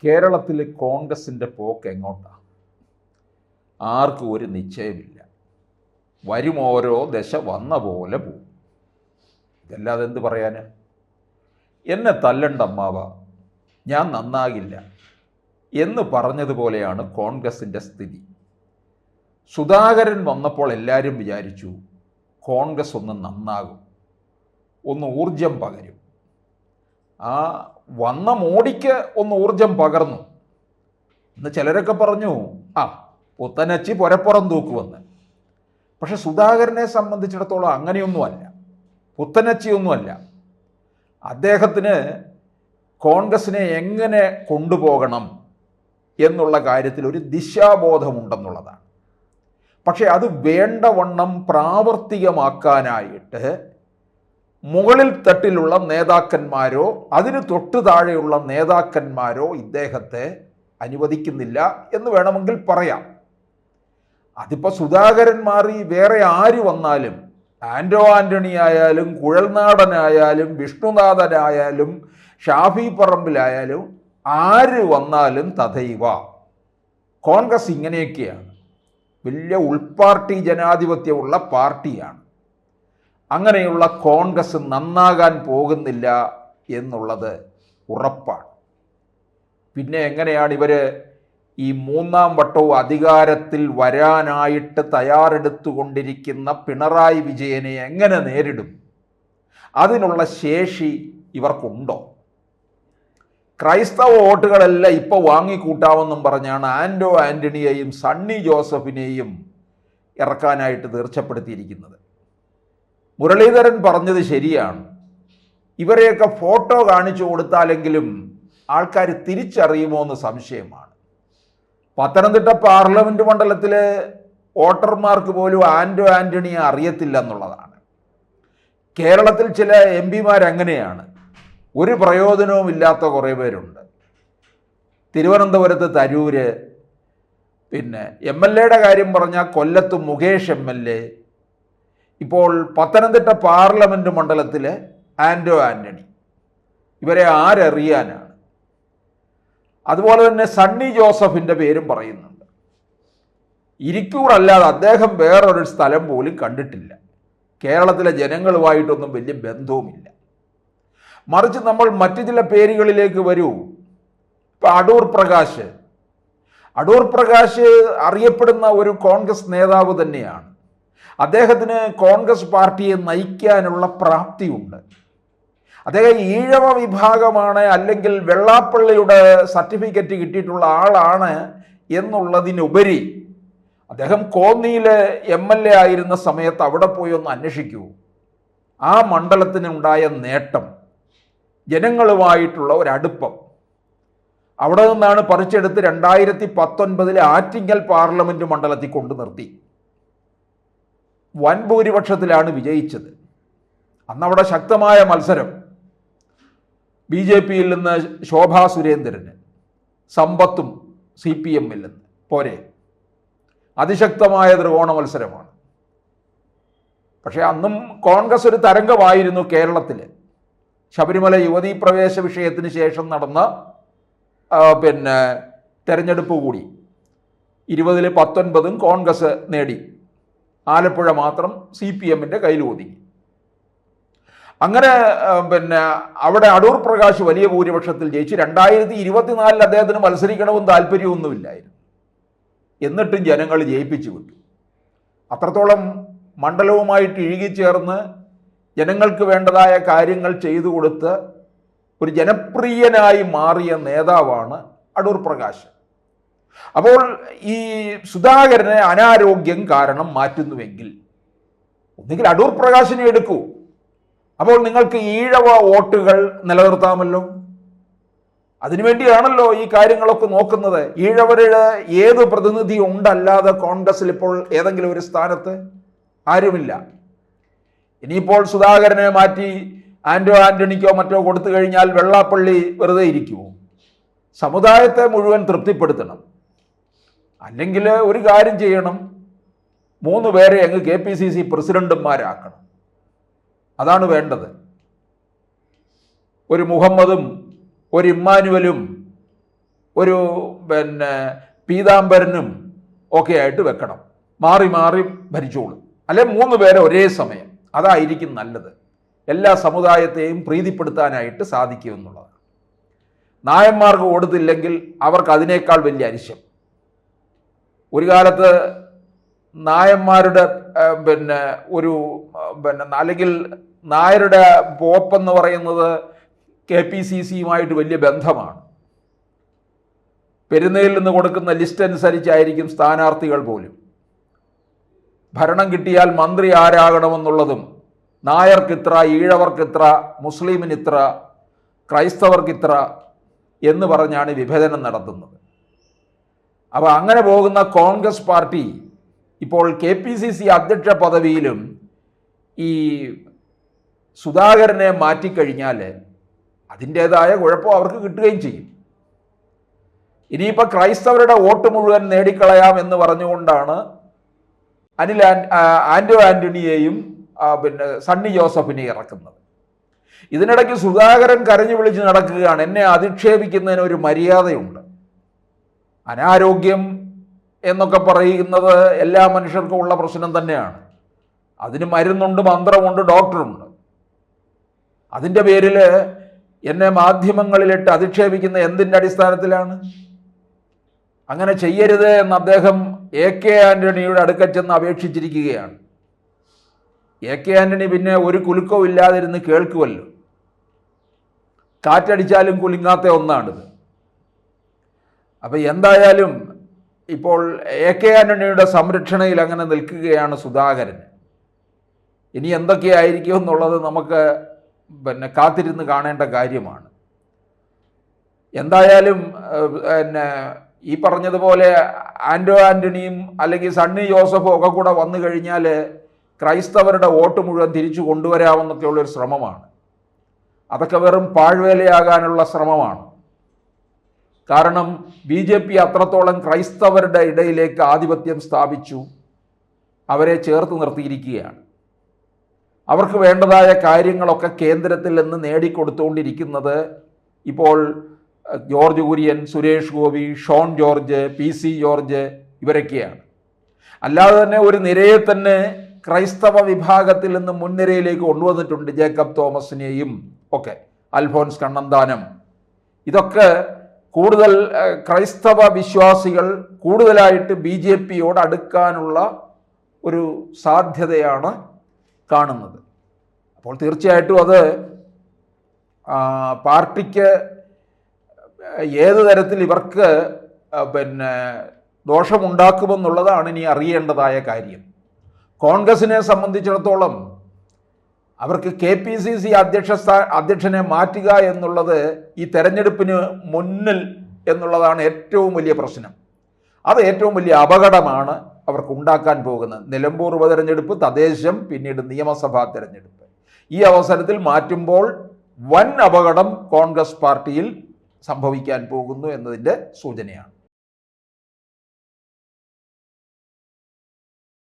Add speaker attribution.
Speaker 1: കേരളത്തിൽ കോൺഗ്രസിൻ്റെ പോക്ക് എങ്ങോട്ടാണ്? ആർക്കും ഒരു നിശ്ചയമില്ല. വരും ഓരോ ദശ വന്ന പോലെ പോകും. ഇതല്ലാതെ എന്ത് പറയാൻ? എന്നെ തല്ലണ്ട അമ്മാവ, ഞാൻ നന്നാകില്ല എന്ന് പറഞ്ഞതുപോലെയാണ് കോൺഗ്രസിൻ്റെ സ്ഥിതി. സുധാകരൻ വന്നപ്പോൾ എല്ലാവരും വിചാരിച്ചു കോൺഗ്രസ് ഒന്ന് നന്നാകും, ഒന്ന് ഊർജം പകരും. ആ വന്ന മോഡിക്ക് ഒന്ന് ഊർജം പകർന്നു എന്ന് ചിലരൊക്കെ പറഞ്ഞു. പുത്തനച്ചി പുരപ്പുറം തൂക്കുമെന്ന്. പക്ഷെ സുധാകരനെ സംബന്ധിച്ചിടത്തോളം അങ്ങനെയൊന്നുമല്ല, പുത്തനച്ചിയൊന്നുമല്ല. അദ്ദേഹത്തിന് കോൺഗ്രസിനെ എങ്ങനെ കൊണ്ടുപോകണം എന്നുള്ള കാര്യത്തിൽ ഒരു ദിശാബോധമുണ്ടെന്നുള്ളതാണ്. പക്ഷെ അത് വേണ്ടവണ്ണം പ്രാവർത്തികമാക്കാനായിട്ട് മുകളിൽ തട്ടിലുള്ള നേതാക്കന്മാരോ അതിന് തൊട്ടു താഴെയുള്ള നേതാക്കന്മാരോ ഇദ്ദേഹത്തെ അനുവദിക്കുന്നില്ല എന്ന് വേണമെങ്കിൽ പറയാം. അതിപ്പോൾ സുധാകരൻ മാറി വേറെ ആര് വന്നാലും, ആൻ്റോ ആൻ്റണി ആയാലും കുഴൽനാടനായാലും വിഷ്ണുനാഥനായാലും ഷാഫി പറമ്പിലായാലും ആര് വന്നാലും തഥൈവ. കോൺഗ്രസ് ഇങ്ങനെയൊക്കെയാണ്, വലിയ ഉൾപാർട്ടി ജനാധിപത്യമുള്ള പാർട്ടിയാണ്. അങ്ങനെയുള്ള കോൺഗ്രസ് നന്നാകാൻ പോകുന്നില്ല എന്നുള്ളത് ഉറപ്പാണ്. പിന്നെ എങ്ങനെയാണ് ഇവർ ഈ മൂന്നാം വട്ടവും അധികാരത്തിൽ വരാനായിട്ട് തയ്യാറെടുത്തുകൊണ്ടിരിക്കുന്ന പിണറായി വിജയനെ എങ്ങനെ നേരിടും? അതിനുള്ള ശേഷി ഇവർക്കുണ്ടോ? ക്രൈസ്തവ വോട്ടുകളെല്ലാം ഇപ്പോൾ വാങ്ങിക്കൂട്ടാമെന്നും പറഞ്ഞാണ് ആൻ്റോ ആൻ്റണിയെയും സണ്ണി ജോസഫിനെയും ഇറക്കാനായിട്ട് തീർച്ചപ്പെടുത്തിയിരിക്കുന്നത്. മുരളീധരൻ പറഞ്ഞത് ശരിയാണ്. ഇവരെയൊക്കെ ഫോട്ടോ കാണിച്ചു കൊടുത്താലെങ്കിലും ആൾക്കാർ തിരിച്ചറിയുമോ എന്ന് സംശയമാണ്. പത്തനംതിട്ട പാർലമെൻറ്റ് മണ്ഡലത്തിലെ വോട്ടർമാർക്ക് പോലും ആൻ്റോ ആൻ്റണിയെ അറിയത്തില്ല എന്നുള്ളതാണ്. കേരളത്തിൽ ചില എം പിമാരങ്ങനെയാണ്, ഒരു പ്രയോജനവും ഇല്ലാത്ത കുറേ പേരുണ്ട്. തിരുവനന്തപുരത്ത് തരൂര്, പിന്നെ എം എൽ എയുടെ കാര്യം പറഞ്ഞാൽ കൊല്ലത്ത് മുകേഷ് എം എൽ എ, ഇപ്പോൾ പത്തനംതിട്ട പാർലമെൻറ്റ് മണ്ഡലത്തിൽ ആൻ്റോ ആൻ്റണി. ഇവരെ ആരറിയാനാണ്? അതുപോലെ തന്നെ സണ്ണി ജോസഫിൻ്റെ പേരും പറയുന്നുണ്ട്. ഇരിക്കൂർ അല്ലാതെ അദ്ദേഹം വേറൊരു സ്ഥലം പോലും കണ്ടിട്ടില്ല. കേരളത്തിലെ ജനങ്ങളുമായിട്ടൊന്നും വലിയ ബന്ധവുമില്ല. മറിച്ച് നമ്മൾ മറ്റു ചില പേരുകളിലേക്ക് വരൂ. ഇപ്പം അടൂർ പ്രകാശ് അറിയപ്പെടുന്ന ഒരു കോൺഗ്രസ് നേതാവ് തന്നെയാണ്. അദ്ദേഹത്തിന് കോൺഗ്രസ് പാർട്ടിയെ നയിക്കാനുള്ള പ്രാപ്തിയുണ്ട്. അദ്ദേഹം ഈഴവ വിഭാഗമാണ്, അല്ലെങ്കിൽ വെള്ളാപ്പള്ളിയുടെ സർട്ടിഫിക്കറ്റ് കിട്ടിയിട്ടുള്ള ആളാണ് എന്നുള്ളതിനുപരി അദ്ദേഹം കോന്നിയിലെ എം എൽ എ ആയിരുന്ന സമയത്ത് അവിടെ പോയി ഒന്ന് അന്വേഷിക്കൂ. ആ മണ്ഡലത്തിനുണ്ടായ നേട്ടം, ജനങ്ങളുമായിട്ടുള്ള ഒരടുപ്പം, അവിടെ നിന്നാണ് പറിച്ചെടുത്ത് 2019 ആറ്റിങ്ങൽ പാർലമെൻറ്റ് മണ്ഡലത്തിൽ കൊണ്ടു നിർത്തി. വൻ ഭൂരിപക്ഷത്തിലാണ് വിജയിച്ചത്. അന്നവിടെ ശക്തമായ മത്സരം. BJPയിൽ നിന്ന് ശോഭാ സുരേന്ദ്രന്, സമ്പത്തും CPMൽ നിന്ന് പോരെ, അതിശക്തമായ ത്രികോണ മത്സരമാണ്. പക്ഷേ അന്നും കോൺഗ്രസ് ഒരു തരംഗമായിരുന്നു കേരളത്തിൽ. ശബരിമല യുവതീ പ്രവേശ വിഷയത്തിന് ശേഷം നടന്ന തെരഞ്ഞെടുപ്പ് കൂടി 20-ൽ 19 കോൺഗ്രസ് നേടി. ആലപ്പുഴ മാത്രം CPMൻ്റെ കയ്യിൽ ഒതുങ്ങി. അങ്ങനെ അവിടെ അടൂർ പ്രകാശ് വലിയ ഭൂരിപക്ഷത്തിൽ ജയിച്ചു. 2024 അദ്ദേഹത്തിന് മത്സരിക്കണമെന്ന് താല്പര്യമൊന്നുമില്ലായിരുന്നു. എന്നിട്ടും ജനങ്ങൾ ജയിപ്പിച്ചു വിട്ടു. അത്രത്തോളം മണ്ഡലവുമായിട്ട് ഇഴുകിച്ചേർന്ന് ജനങ്ങൾക്ക് വേണ്ടതായ കാര്യങ്ങൾ ചെയ്തു കൊടുത്ത് ഒരു ജനപ്രിയനായി മാറിയ നേതാവാണ് അടൂർ പ്രകാശ്. അപ്പോൾ ഈ സുധാകരനെ അനാരോഗ്യം കാരണം മാറ്റുന്നുവെങ്കിൽ ഒന്നുകിൽ അടൂർ പ്രകാശിനെ എടുക്കൂ. അപ്പോൾ നിങ്ങൾക്ക് ഈഴവ വോട്ടുകൾ നിലനിർത്താമല്ലോ. അതിനുവേണ്ടിയാണല്ലോ ഈ കാര്യങ്ങളൊക്കെ നോക്കുന്നത്. ഈഴവരുടെ ഏത് പ്രതിനിധി ഉണ്ടല്ലാതെ കോൺഗ്രസിൽ ഇപ്പോൾ ഏതെങ്കിലും ഒരു സ്ഥാനത്ത്? ആരുമില്ല. ഇനിയിപ്പോൾ സുധാകരനെ മാറ്റി ആൻ്റോ ആൻ്റണിക്കോ മറ്റോ കൊടുത്തു കഴിഞ്ഞാൽ വെള്ളാപ്പള്ളി വെറുതെ ഇരിക്കുമോ? സമുദായത്തെ മുഴുവൻ തൃപ്തിപ്പെടുത്തണം. അല്ലെങ്കിൽ ഒരു കാര്യം ചെയ്യണം, 3 പേരെ അങ്ങ് KPCC പ്രസിഡന്റുമാരാക്കണം. അതാണ് വേണ്ടത്. ഒരു മുഹമ്മദും ഒരു ഇമ്മാനുവലും ഒരു പിന്നെ പീതാംബരനും ഒക്കെ ആയിട്ട് വെക്കണം, മാറി മാറി ഭരിച്ചോളും, അല്ലെ 3 പേരെ ഒരേ സമയം. അതായിരിക്കും നല്ലത്. എല്ലാ സമുദായത്തെയും പ്രീതിപ്പെടുത്താനായിട്ട് സാധിക്കുമെന്നുള്ളതാണ്. നായന്മാർക്ക് കൊടുത്തില്ലെങ്കിൽ അവർക്ക് അതിനേക്കാൾ വലിയ അരിശം. ഒരു കാലത്ത് നായന്മാരുടെ ഒരു അല്ലെങ്കിൽ നായരുടെ പോപ്പെന്ന് പറയുന്നത് KPCCയുമായിട്ട് വലിയ ബന്ധമാണ്. പെരുന്നയിൽ നിന്ന് കൊടുക്കുന്ന ലിസ്റ്റ് അനുസരിച്ചായിരിക്കും സ്ഥാനാർത്ഥികൾ പോലും. ഭരണം കിട്ടിയാൽ മന്ത്രി ആരാകണമെന്നുള്ളതും നായർക്കിത്ര, ഈഴവർക്കിത്ര, മുസ്ലിമിനിത്ര, ക്രൈസ്തവർക്കിത്ര എന്ന് പറഞ്ഞാണ് വിഭജനം നടത്തുന്നത്. അപ്പോൾ അങ്ങനെ പോകുന്ന കോൺഗ്രസ് പാർട്ടി ഇപ്പോൾ KPCC അധ്യക്ഷ പദവിയിലും ഈ സുധാകരനെ മാറ്റിക്കഴിഞ്ഞാൽ അതിൻ്റേതായ കുഴപ്പം അവർക്ക് കിട്ടുകയും ചെയ്യും. ഇനിയിപ്പോൾ ക്രൈസ്തവരുടെ വോട്ട് മുഴുവൻ നേടിക്കളയാം എന്ന് പറഞ്ഞുകൊണ്ടാണ് ആന്റോ ആന്റണിയെയും സണ്ണി ജോസഫിനെ ഇറക്കുന്നത്. ഇതിനിടയ്ക്ക് സുധാകരൻ കരഞ്ഞു വിളിച്ച് നടക്കുകയാണ്, എന്നെ അധിക്ഷേപിക്കുന്നതിന് ഒരു മര്യാദയുണ്ട്. അനാരോഗ്യം എന്നൊക്കെ പറയുന്നത് എല്ലാ മനുഷ്യർക്കും ഉള്ള പ്രശ്നം തന്നെയാണ്. അതിന് മരുന്നുണ്ട്, മന്ത്രമുണ്ട്, ഡോക്ടറുണ്ട്. അതിൻ്റെ പേരിൽ എന്നെ മാധ്യമങ്ങളിലിട്ട് അധിക്ഷേപിക്കുന്ന എന്തിൻ്റെ അടിസ്ഥാനത്തിലാണ്? അങ്ങനെ ചെയ്യരുത് എന്ന് അദ്ദേഹം AK ആന്റണിയുടെ അടുക്കൽ ചെന്ന് അപേക്ഷിച്ചിരിക്കുകയാണ്. AK ആന്റണി പിന്നെ ഒരു കുലുക്കവും ഇല്ലാതിരുന്ന് കേൾക്കുമല്ലോ. കാറ്റടിച്ചാലും കുലുങ്ങാത്ത ഒന്നാണിത്. അപ്പം എന്തായാലും ഇപ്പോൾ AK ആന്റണിയുടെ സംരക്ഷണയിൽ അങ്ങനെ നിൽക്കുകയാണ് സുധാകരൻ. ഇനി എന്തൊക്കെയായിരിക്കും എന്നുള്ളത് നമുക്ക് കാത്തിരുന്ന് കാണേണ്ട കാര്യമാണ്. എന്തായാലും ഈ പറഞ്ഞതുപോലെ ആന്റോ ആന്റണിയും അല്ലെങ്കിൽ സണ്ണി ജോസഫും ഒക്കെ കൂടെ വന്നു കഴിഞ്ഞാൽ ക്രൈസ്തവരുടെ വോട്ട് മുഴുവൻ തിരിച്ചു കൊണ്ടുവരാമെന്നൊക്കെയുള്ളൊരു ശ്രമമാണ്. അതൊക്കെ വെറും പാഴ്വേലയാകാനുള്ള ശ്രമമാണ്. കാരണം BJP അത്രത്തോളം ക്രൈസ്തവരുടെ ഇടയിലേക്ക് ആധിപത്യം സ്ഥാപിച്ചു, അവരെ ചേർത്ത് നിർത്തിയിരിക്കുകയാണ്. അവർക്ക് വേണ്ടതായ കാര്യങ്ങളൊക്കെ കേന്ദ്രത്തിൽ നിന്ന് നേടിക്കൊടുത്തുകൊണ്ടിരിക്കുന്നത് ഇപ്പോൾ ജോർജ് കുര്യൻ, സുരേഷ് ഗോപി, ഷോൺ ജോർജ്, PC ജോർജ് ഇവരൊക്കെയാണ്. അല്ലാതെ തന്നെ ഒരു നിരയെ തന്നെ ക്രൈസ്തവ വിഭാഗത്തിൽ നിന്ന് മുൻനിരയിലേക്ക് കൊണ്ടുവന്നിട്ടുണ്ട്. ജേക്കബ് തോമസിനെയും ഒക്കെ, അൽഫോൻസ് കണ്ണന്താനം. ഇതൊക്കെ കൂടുതൽ ക്രൈസ്തവ വിശ്വാസികൾ കൂടുതലായിട്ട് BJPയോട് അടുക്കാനുള്ള ഒരു സാധ്യതയാണ് കാണുന്നത്. അപ്പോൾ തീർച്ചയായിട്ടും അത് പാർട്ടിക്ക് ഏത് തരത്തിൽ ഇവർക്ക് ദോഷമുണ്ടാക്കുമെന്നുള്ളതാണ് ഇനി അറിയേണ്ടതായ കാര്യം. കോൺഗ്രസിനെ സംബന്ധിച്ചിടത്തോളം അവർക്ക് KPCC അധ്യക്ഷനെ മാറ്റുക എന്നുള്ളത് ഈ തെരഞ്ഞെടുപ്പിന് മുന്നിൽ എന്നുള്ളതാണ് ഏറ്റവും വലിയ പ്രശ്നം. അത് ഏറ്റവും വലിയ അപകടമാണ് അവർക്ക് ഉണ്ടാക്കാൻ പോകുന്നത്. നിലമ്പൂർ ഉപതെരഞ്ഞെടുപ്പ്, തദ്ദേശം, പിന്നീട് നിയമസഭാ തെരഞ്ഞെടുപ്പ്. ഈ അവസരത്തിൽ മാറ്റുമ്പോൾ വൻ അപകടം കോൺഗ്രസ് പാർട്ടിയിൽ സംഭവിക്കാൻ പോകുന്നു എന്നതിൻ്റെ സൂചനയാണ്.